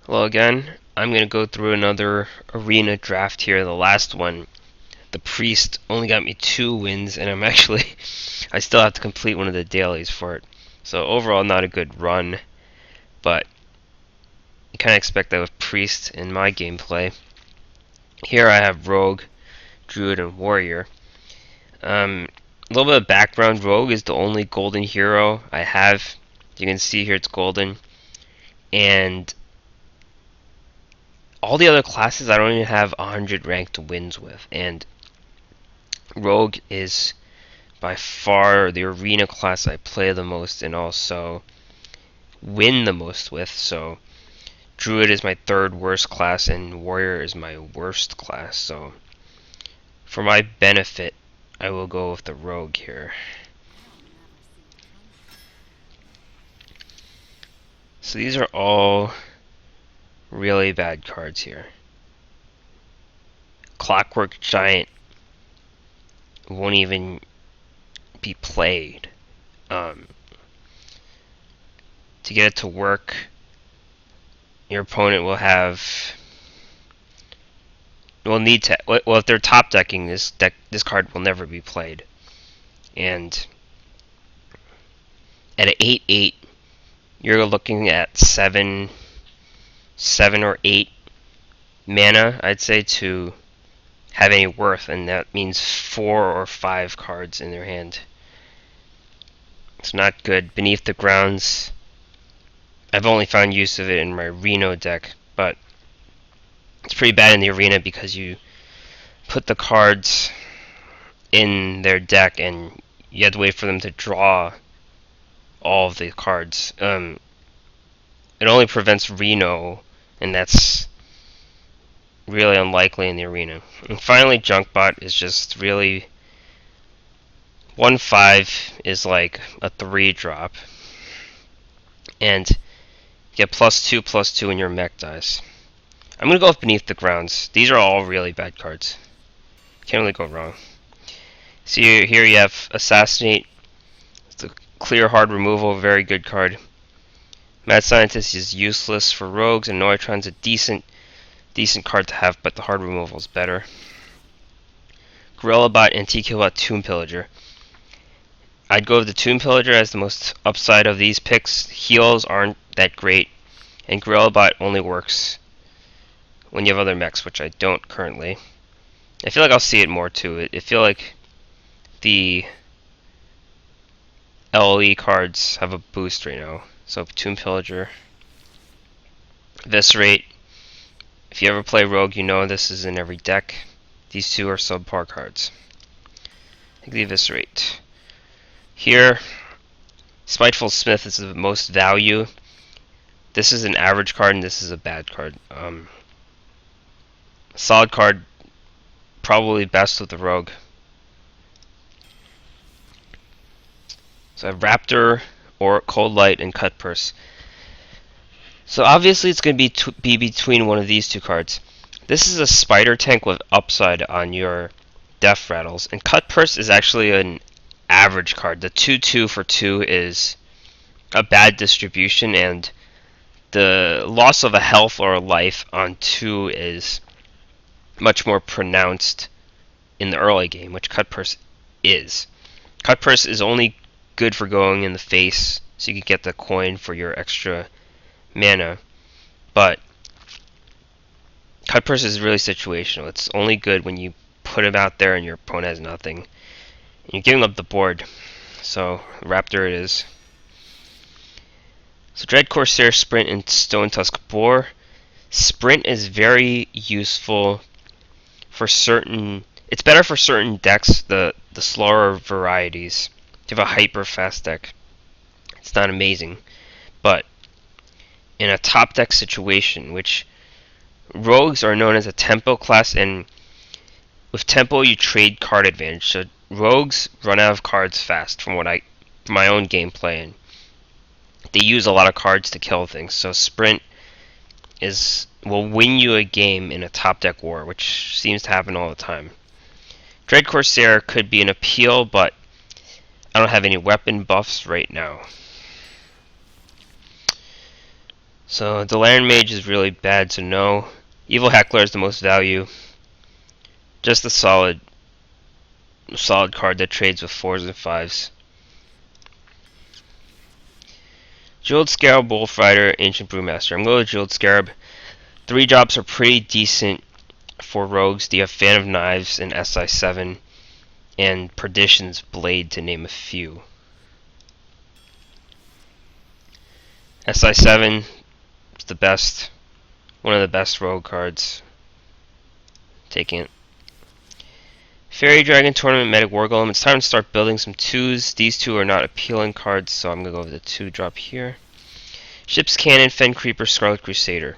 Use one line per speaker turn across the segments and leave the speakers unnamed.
Hello again. I'm going to go through another arena draft here. The last one, the priest only got me 2 wins, and I still have to complete one of the dailies for it. So overall, not a good run, but you kind of expect that with priest in my gameplay. Here I have rogue, druid, and warrior. A little bit of background: rogue is the only golden hero I have. You can see here it's golden, and all the other classes I don't even have 100 ranked wins with, and rogue is by far the arena class I play the most and also win the most with. So druid is my third worst class and warrior is my worst class. So for my benefit, I will go with the rogue here. So these are all really bad cards here. Clockwork Giant won't even be played. To get it to work, your opponent will need to. Well, if they're top decking this deck, this card will never be played. And at an 8/8, you're looking at 7 or 8 mana, I'd say, to have any worth, and that means 4 or 5 cards in their hand. It's not good. Beneath the Grounds, I've only found use of it in my Reno deck, but it's pretty bad in the arena because you put the cards in their deck and you have to wait for them to draw all of the cards. It only prevents Reno, and that's really unlikely in the arena. And finally, Junkbot is just really 1/5 is like a 3 drop, and get +2/+2 when your mech dies. I'm gonna go with Beneath the Grounds. These are all really bad cards. Can't really go wrong. So here you have Assassinate. It's a clear hard removal, very good card. Mad Scientist is useless for rogues, and Noitron's a decent card to have, but the hard removal is better. Gorillabot and TKBot Tomb Pillager. I'd go with the Tomb Pillager as the most upside of these picks. Heals aren't that great, and Gorillabot only works when you have other mechs, which I don't currently. I feel like I'll see it more too. I feel like the LE cards have a boost right now. So Tomb Pillager, Eviscerate. If you ever play Rogue, you know this is in every deck. These two are subpar cards. I think the Eviscerate. Here, Spiteful Smith is the most value. This is an average card and this is a bad card. Solid card, probably best with the Rogue. So I have Raptor, or Cold Light, and Cut Purse. So obviously it's going to be between one of these two cards. This is a Spider Tank with upside on your Death Rattles, and Cut Purse is actually an average card. The 2/2 for 2 is a bad distribution, and the loss of a health or a life on 2 is much more pronounced in the early game, which Cut Purse is. Cut Purse is only good for going in the face, so you can get the coin for your extra mana, but Cut Purse is really situational. It's only good when you put him out there and your opponent has nothing, and you're giving up the board. So Raptor it is. So Dread Corsair, Sprint, and Stone Tusk Boar. Sprint is very useful for certain. It's better for certain decks, the slower varieties. If you have a hyper fast deck, it's not amazing, but in a top deck situation, which rogues are known as a tempo class, and with tempo you trade card advantage. So rogues run out of cards fast, from my own gameplay, and they use a lot of cards to kill things. So sprint will win you a game in a top deck war, which seems to happen all the time. Dread Corsair could be an appeal, but I don't have any weapon buffs right now. So the Lantern Mage is really bad to know. Evil Heckler is the most value. Just a solid card that trades with 4s and 5s. Jeweled Scarab, Wolf Rider, Ancient Brewmaster. I'm going with Jeweled Scarab. 3 drops are pretty decent for rogues. You have Fan of Knives and SI7 and Perdition's Blade, to name a few. SI7 is the best, one of the best rogue cards. Taking it. Fairy Dragon Tournament, Medic War Golem. It's time to start building some 2s. These 2 are not appealing cards, so I'm going to go with the 2 drop here. Ship's Cannon, Fen Creeper, Scarlet Crusader.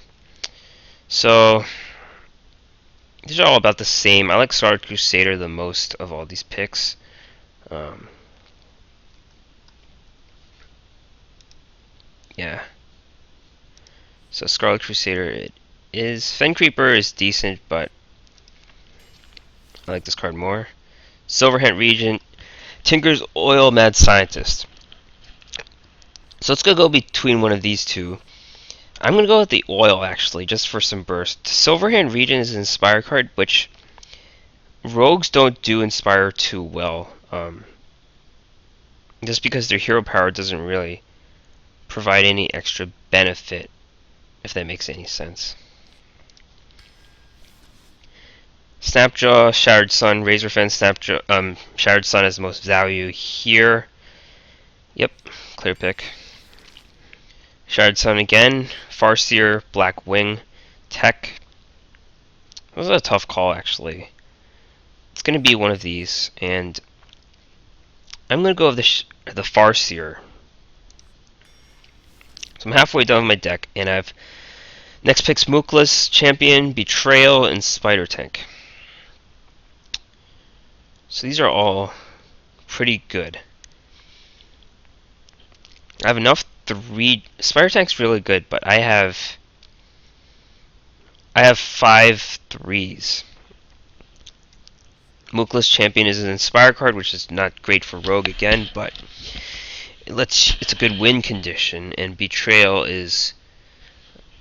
So, these are all about the same. I like Scarlet Crusader the most of all these picks. Yeah. So Scarlet Crusader it is. Fen Creeper is decent, but I like this card more. Silverhand Regent, Tinker's Oil, Mad Scientist. So let's go between one of these 2. I'm going to go with the Oil, actually, just for some burst. Silverhand Regent is an Inspire card, which rogues don't do Inspire too well. Just because their hero power doesn't really provide any extra benefit, if that makes any sense. Snapjaw, Shattered Sun, Razor Fence, Snapjaw, Shattered Sun has the most value here. Yep, clear pick. Shattered Sun again, Farseer, Black Wing, Tech. That was a tough call, actually. It's going to be one of these, and I'm going to go with the Farseer. So I'm halfway done with my deck, and I've next pick's Mookless, Champion, Betrayal, and Spider Tank. So these are all pretty good. I have enough 3. Spider Tank's really good, but I have 5 3s. Mookless Champion is an Inspire card, which is not great for Rogue again, but it's a good win condition, and Betrayal is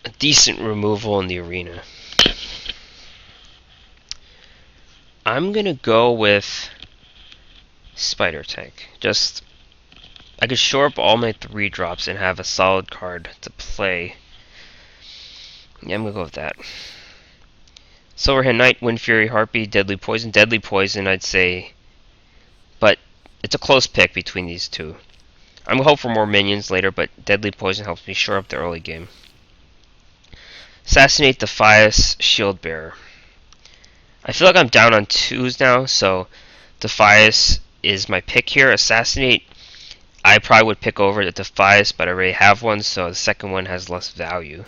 a decent removal in the arena. I'm gonna go with Spider Tank. I could shore up all my 3 drops and have a solid card to play. Yeah, I'm gonna go with that. Silverhand Knight, Wind Fury, Harpy, Deadly Poison. Deadly Poison, I'd say, but it's a close pick between these 2. I'm gonna hope for more minions later, but Deadly Poison helps me shore up the early game. Assassinate, Defias, Shield Bearer. I feel like I'm down on 2s now, so Defias is my pick here. Assassinate, I probably would pick over the Defias, but I already have one, so the second one has less value.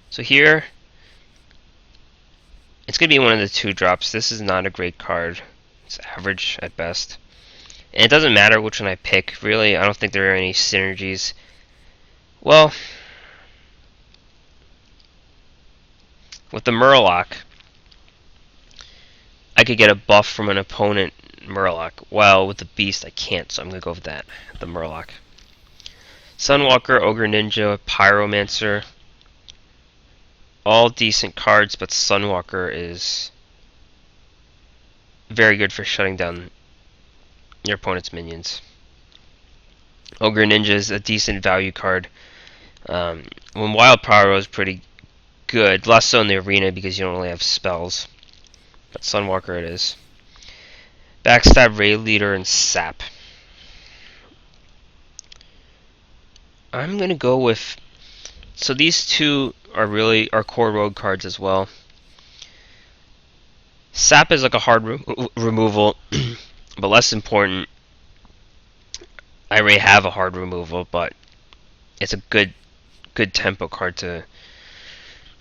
So here, it's going to be one of the 2 drops. This is not a great card. It's average at best. And it doesn't matter which one I pick, really. I don't think there are any synergies. Well, with the Murloc, I could get a buff from an opponent Murloc. Well, with the Beast, I can't, so I'm going to go with that, the Murloc. Sunwalker, Ogre Ninja, Pyromancer. All decent cards, but Sunwalker is very good for shutting down your opponent's minions. Ogre Ninja is a decent value card. When Wild Pyro is pretty good, less so in the arena because you don't really have spells. But Sunwalker it is. Backstab, Raid Leader, and Sap. I'm gonna go with. So these 2 are core rogue cards as well. Sap is like a hard removal, but less important. I already have a hard removal, but it's a good tempo card to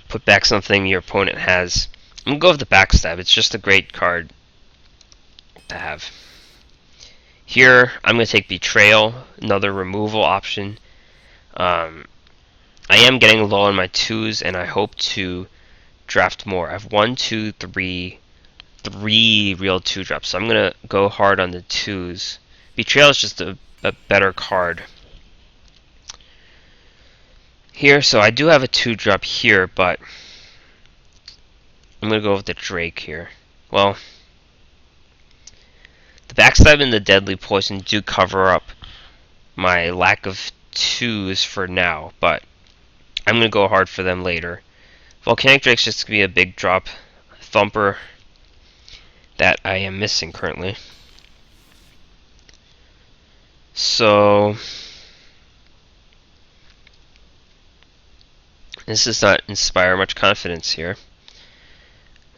put back something your opponent has. I'm gonna go with the Backstab. It's just a great card to have. Here, I'm gonna take Betrayal, another removal option. I am getting low on my 2s, and I hope to draft more. I have 1, 2, 3 real 2 drops, so I'm gonna go hard on the 2s. Betrayal is just a better card. here, so I do have a 2-drop here, but I'm going to go with the Drake here. Well, the backstab and the deadly poison do cover up my lack of 2s for now, but I'm going to go hard for them later. Volcanic Drake's just going to be a big drop thumper that I am missing currently. So this does not inspire much confidence here.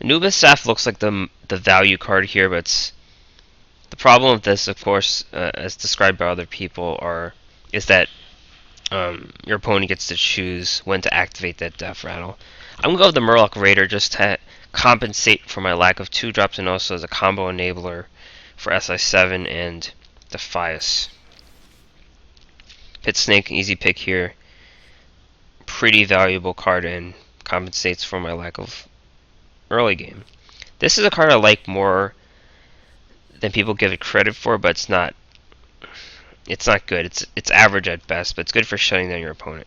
Anubis Staff looks like the value card here, but the problem with this, of course, as described by other people, is that your opponent gets to choose when to activate that Death Rattle. I'm going to go with the Murloc Raider just to compensate for my lack of 2-drops and also as a combo enabler for SI7 and Defias. Pit Snake, easy pick here. Pretty valuable card and compensates for my lack of early game. This is a card I like more than people give it credit for, but it's not good. It's average at best, but it's good for shutting down your opponent.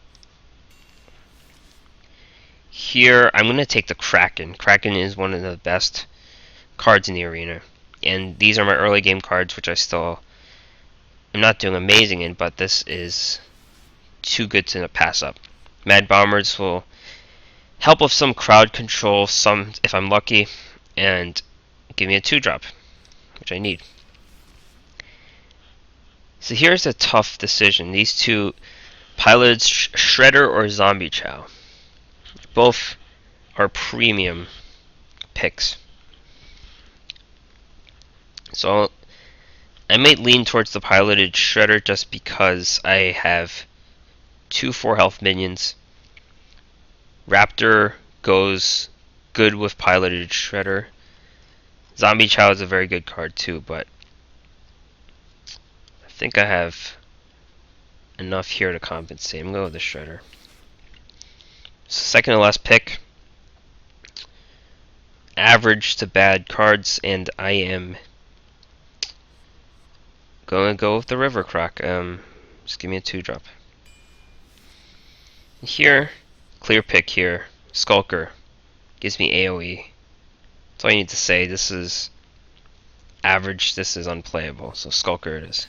Here, I'm going to take the Kraken. Kraken is one of the best cards in the arena. And these are my early game cards, which I still am not doing amazing in, but this is too good to pass up. Mad Bombers will help with some crowd control, some if I'm lucky, and give me a 2-drop, which I need. So here's a tough decision. These two, Piloted Shredder or Zombie Chow. Both are premium picks. So I might lean towards the Piloted Shredder just because I have 2 4-health minions. Raptor goes good with Piloted Shredder. Zombie Chow is a very good card too, but I think I have enough here to compensate. I'm going to go with the Shredder. So second to last pick. Average to bad cards, and I am going to go with the River Croc. Just give me a 2-drop. Here, clear pick here. Skulker gives me AoE. That's all you need to say. This is average. This is unplayable. So Skulker it is.